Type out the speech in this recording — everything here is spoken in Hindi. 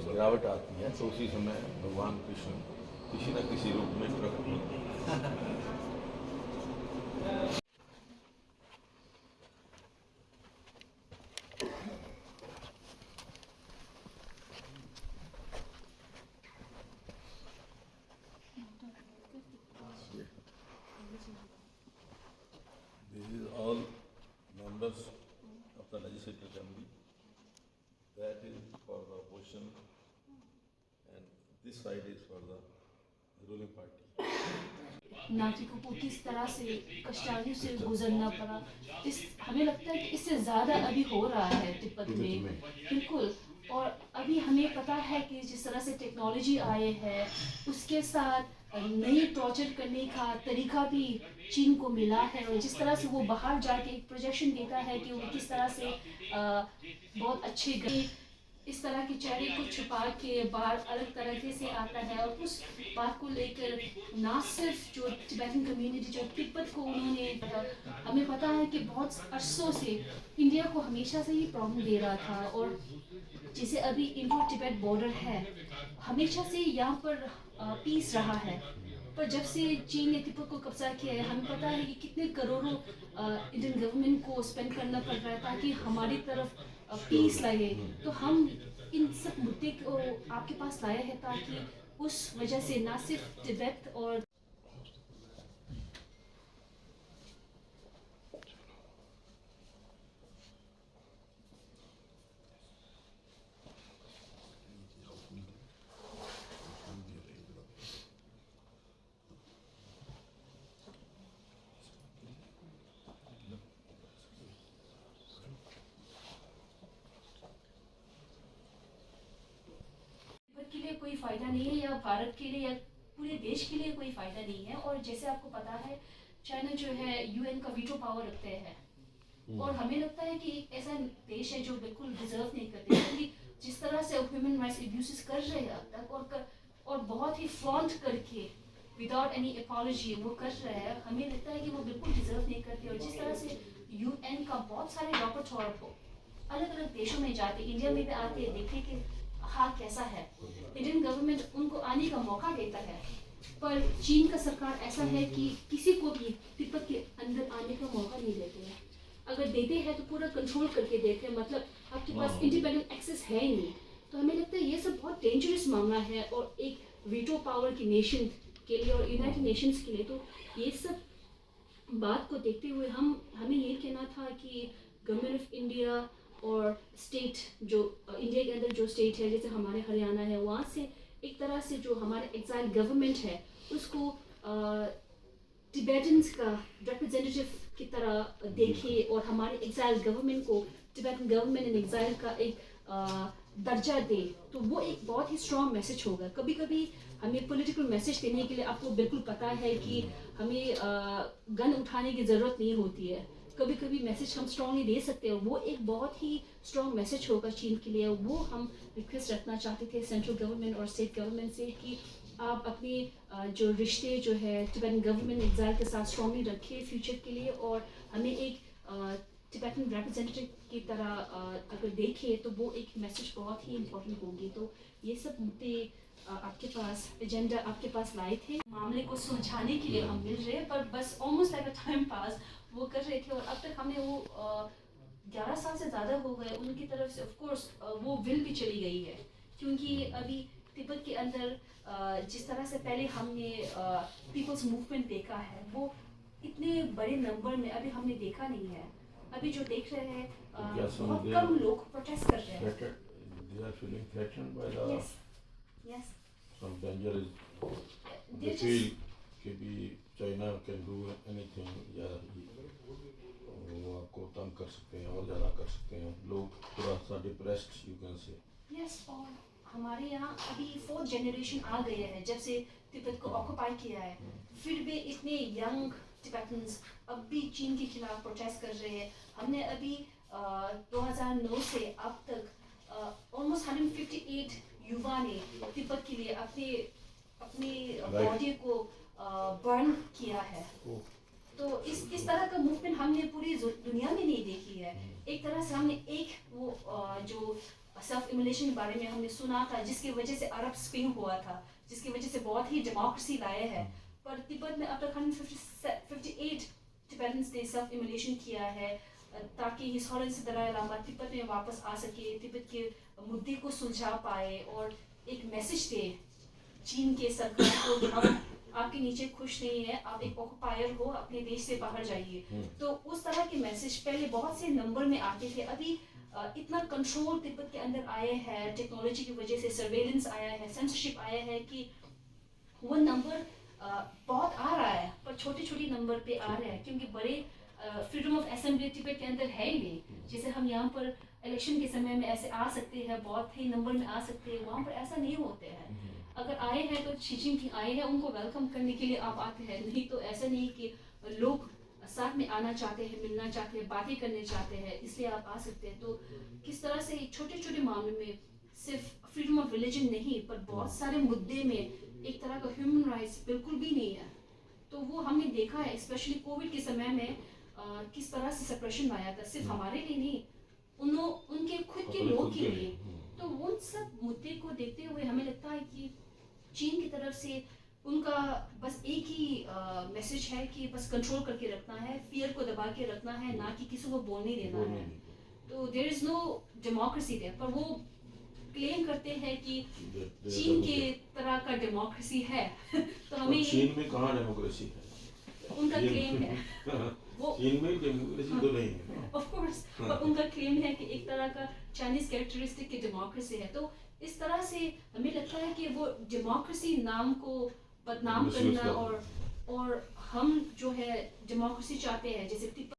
गिरावट आती है तो उसी समय भगवान कृष्ण किसी न किसी रूप में प्रकट होते हैं। This is all members of the Legislative Assembly. That is for the opposition, and this side is for the ruling party. नागरिकों को किस तरह से कष्टार्जित से गुजरना पड़ा, इस हमें लगता है कि इससे ज़्यादा अभी हो रहा है तिब्बत में। बिल्कुल। और अभी हमें पता है कि जिस तरह से टेक्नोलॉजी आए है उसके साथ नई टॉर्चर करने का तरीका भी चीन को मिला है, और जिस तरह से वो बाहर जाके एक प्रोजेक्शन देता है कि वो किस तरह से बहुत अच्छे इस तरह के चेहरे को छुपा के बाहर अलग तरीके से आता है, और उस बात को लेकर ना सिर्फ जो टिबेटन कम्युनिटी जो तिब्बत को उन्होंने हमें पता है कि बहुत अरसों से इंडिया को हमेशा से ही प्रॉब्लम दे रहा था। और जैसे अभी इंडो तिब्बत बॉर्डर है, हमेशा से यहाँ पर पीस रहा है, पर जब से चीन ने तिब्बत को कब्जा किया है हमें पता है कि कितने करोड़ों इंडियन गवर्नमेंट को स्पेंड करना पड़ रहा है ताकि हमारी तरफ पीस लगे। तो हम इन सब मुद्दे को आपके पास लाए हैं ताकि उस वजह से ना सिर्फ तिब्बत और के लिए कोई फ़ायदा नहीं है, या भारत के लिए या पूरे देश के लिए कोई फ़ायदा नहीं है। और जैसे आपको पता है चाइना जो है यूएन का वीटो पावर रखते हैं, और हमें लगता है कि एक ऐसा देश है जो बिल्कुल डिजर्व नहीं करते, क्योंकि जिस तरह से ह्यूमन राइट्स एब्यूसेस कर रहे हैं अब तक, और बहुत ही फ्लॉन्ट करके विदाउट एनी अपॉलॉजी वो कर रहे हैं, हमें लगता है कि वो बिल्कुल डिजर्व नहीं करते। और जिस तरह से यूएन का बहुत सारे रॉपर्ट अलग अलग देशों में जाते, इंडिया में भी आते हैं देखने के हाल कैसा है, इंडियन गवर्नमेंट उनको आने का मौका देता है, पर चीन का सरकार ऐसा है कि किसी को भी तिब्बत के अंदर आने का मौका नहीं देते हैं। अगर देते हैं तो पूरा कंट्रोल करके देते हैं, मतलब आपके पास इंडिपेंडेंट एक्सेस है ही नहीं। तो हमें लगता है ये सब बहुत डेंजरस मामला है, और एक वीटो पावर की नेशन के लिए और यूनाइटेड नेशंस के लिए, तो ये सब बात को देखते हुए हमें ये कहना था कि गवर्नमेंट ऑफ इंडिया और स्टेट जो इंडिया के अंदर जो स्टेट है जैसे हमारे हरियाणा है, वहाँ से एक तरह से जो हमारे एग्जाइल गवर्नमेंट है उसको टिबेटन्स का रिप्रेजेंटेटिव की तरह देखे, और हमारे एग्जाइल गवर्नमेंट को टिबेटन गवर्नमेंट इन एग्जाइल का एक दर्जा दे, तो वो एक बहुत ही स्ट्रॉन्ग मैसेज होगा। कभी कभी हमें पॉलिटिकल मैसेज देने के लिए आपको बिल्कुल पता है कि हमें गन उठाने की ज़रूरत नहीं होती है, कभी कभी मैसेज हम स्ट्रॉन्गली दे सकते हैं, वो एक बहुत ही स्ट्रॉन्ग मैसेज होगा चीन के लिए। वो हम रिक्वेस्ट रखना चाहते थे सेंट्रल गवर्नमेंट और स्टेट गवर्नमेंट से कि आप अपने जो रिश्ते जो है टिबेटन गवर्नमेंट एग्जाइल के साथ स्ट्रॉन्गली रखें फ्यूचर के लिए, और हमें एक टिबेटन रिप्रेजेंटेटिव की तरह अगर देखें तो वो एक मैसेज बहुत ही इम्पोर्टेंट होगी। तो ये सब मुद्दे आपके पास एजेंडा आपके पास लाए थे, मामले को सुलझाने के लिए हम मिल रहे, पर बस almost like a time pass वो कर रहे थे, और अब तक हमने वो 11 साल से ज़्यादा हो गए उनकी तरफ से। ऑफ कोर्स वो विल भी चली गई है, क्योंकि अभी तिब्बत के अंदर जिस तरह से पहले हमने पीपल्स मूवमेंट देखा है, वो इतने बड़े नंबर में अभी हमने देखा नहीं है। अभी जो देख रहे हैं बहुत कम लोग प्रोटेस्ट कर रहे हैं। They are feeling threatened by the Yes. some danger is they They're feel just कि भी चाइना can do anything, या वो आपको तंग कर सकते हैं और ज़्यादा कर सकते हैं, लोग थोड़ा सा depressed you can say. Yes. और हमारे यहाँ अभी 4th जनरेशन आ गए हैं जब से तिब्बत को ऑक्युपाई किया है, फिर भी इतने यंग टिबेटन्स अब भी चीन के खिलाफ प्रोटेस्ट कर रहे हैं। हमने अभी 2009 से अब तक ऑलमोस्ट 158 युवा ने तिब्बत के लिए अपने बॉडी को बर्न किया है। तो इस तरह का मूवमेंट हमने पूरी दुनिया में नहीं देखी है। एक तरह से हमने एक वो जो सेल्फ इमुलेशन के बारे में हमने सुना था, जिसकी वजह से अरब स्प्रिंग हुआ था, जिसकी वजह से बहुत ही डेमोक्रेसी लाए है। पर तिब्बत में अब तक 158 टिबेटन्स ने सेल्फ इमुलेशन किया है ताकि हिज हॉरेंस दलाई लामा तिब्बत में वापस आ सके, तिब्बत के मुद्दे को सुलझा पाए और एक मैसेज दे चीन के सरकार को कि हम आपके नीचे खुश नहीं है, आप एक ऑक्युपायर हो, अपने देश से बाहर जाइए। तो उस तरह के मैसेज पहले बहुत से नंबर में आते थे, अभी इतना कंट्रोल तिब्बत के अंदर आए हैं, टेक्नोलॉजी की वजह से सर्वेलेंस आया है, सेंसरशिप आया है कि वो नंबर बहुत आ रहा है, पर छोटे छोटे नंबर पे आ रहे हैं, क्योंकि बड़े फ्रीडम ऑफ असेंबली तिब्बत के अंदर है ही नहीं। जैसे हम यहाँ पर इलेक्शन के समय में ऐसे आ सकते हैं, बहुत ही नंबर में आ सकते हैं, वहाँ पर ऐसा नहीं होते हैं। अगर आए हैं तो शी जिनपिंग आए हैं, उनको वेलकम करने के लिए आप आते हैं, नहीं तो ऐसा नहीं कि लोग साथ में आना चाहते हैं, मिलना चाहते हैं, बातें करने चाहते हैं, इसलिए आप आ सकते हैं। तो किस तरह से छोटे छोटे मामले में सिर्फ फ्रीडम ऑफ रिलीजन नहीं, पर बहुत सारे मुद्दे में एक तरह का ह्यूमन राइट्स बिल्कुल भी नहीं है। तो वो हमने देखा है, स्पेशली कोविड के समय में किस तरह से सप्रेशन आया था, सिर्फ हमारे लिए नहीं, उनके खुद के लोग के लिए। तो उन सब मुद्दे को देखते हुए हमें लगता है कि चीन की तरफ से उनका बस एक ही मैसेज है कि बस कंट्रोल करके रखना है, फियर को दबा के रखना है, ना कि किसी को बोलने देना है। तो there is no democracy there, पर वो क्लेम करते हैं कि चीन के तरह का डेमोक्रेसी है। तो हमें चीन में कहाँ डेमोक्रेसी है? उनका क्लेम है वो चीन में डेमोक्रेसी तो नहीं है। ऑफ कोर्स, पर उनका क्लेम है कि एक तरह का चाइनीज कैरेक्टरिस्टिक की डेमोक्रेसी है। तो इस तरह से हमें लगता है कि वो डेमोक्रेसी नाम को बदनाम करना, और हम जो है डेमोक्रेसी चाहते हैं, जैसे